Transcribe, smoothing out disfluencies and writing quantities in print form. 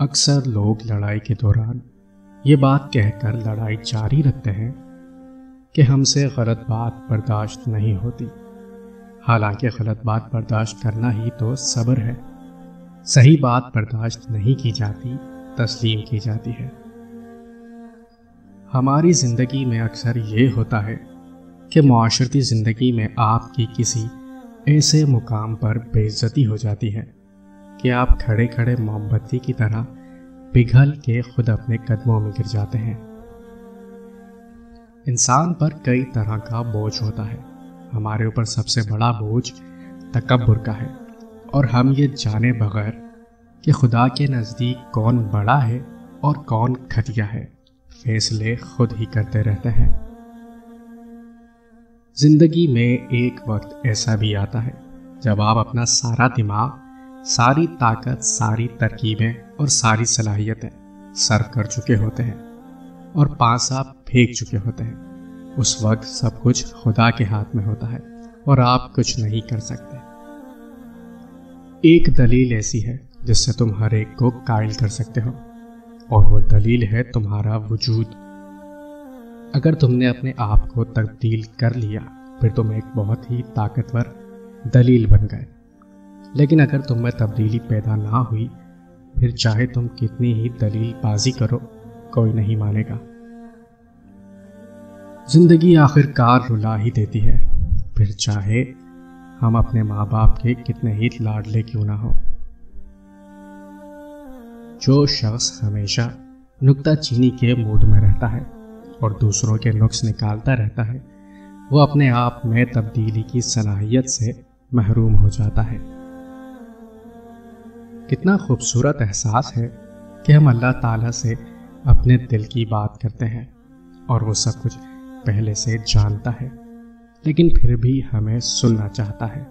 اکثر لوگ لڑائی کے دوران یہ بات کہہ کر لڑائی جاری رکھتے ہیں کہ ہم سے غلط بات برداشت نہیں ہوتی، حالانکہ غلط بات برداشت کرنا ہی تو صبر ہے۔ صحیح بات برداشت نہیں کی جاتی، تسلیم کی جاتی ہے۔ ہماری زندگی میں اکثر یہ ہوتا ہے کہ معاشرتی زندگی میں آپ کی کسی ایسے مقام پر بے عزتی ہو جاتی ہے کہ آپ کھڑے کھڑے موم بتی کی طرح پگھل کے خود اپنے قدموں میں گر جاتے ہیں۔ انسان پر کئی طرح کا بوجھ ہوتا ہے۔ ہمارے اوپر سب سے بڑا بوجھ تکبر کا ہے، اور ہم یہ جانے بغیر کہ خدا کے نزدیک کون بڑا ہے اور کون گھٹیا ہے، فیصلے خود ہی کرتے رہتے ہیں۔ زندگی میں ایک وقت ایسا بھی آتا ہے جب آپ اپنا سارا دماغ، ساری طاقت، ساری ترکیبیں اور ساری صلاحیتیں صرف کر چکے ہوتے ہیں اور پانسا پھینک چکے ہوتے ہیں۔ اس وقت سب کچھ خدا کے ہاتھ میں ہوتا ہے اور آپ کچھ نہیں کر سکتے۔ ایک دلیل ایسی ہے جس سے تم ہر ایک کو قائل کر سکتے ہو، اور وہ دلیل ہے تمہارا وجود۔ اگر تم نے اپنے آپ کو تبدیل کر لیا پھر تم ایک بہت ہی طاقتور دلیل بن گئے، لیکن اگر تم میں تبدیلی پیدا نہ ہوئی پھر چاہے تم کتنی ہی دلیل بازی کرو، کوئی نہیں مانے گا۔ زندگی آخر کار رلا ہی دیتی ہے، پھر چاہے ہم اپنے ماں باپ کے کتنے ہی لاڈلے کیوں نہ ہو۔ جو شخص ہمیشہ نکتہ چینی کے موڈ میں رہتا ہے اور دوسروں کے نقص نکالتا رہتا ہے، وہ اپنے آپ میں تبدیلی کی صلاحیت سے محروم ہو جاتا ہے۔ کتنا خوبصورت احساس ہے کہ ہم اللہ تعالیٰ سے اپنے دل کی بات کرتے ہیں اور وہ سب کچھ پہلے سے جانتا ہے، لیکن پھر بھی ہمیں سننا چاہتا ہے۔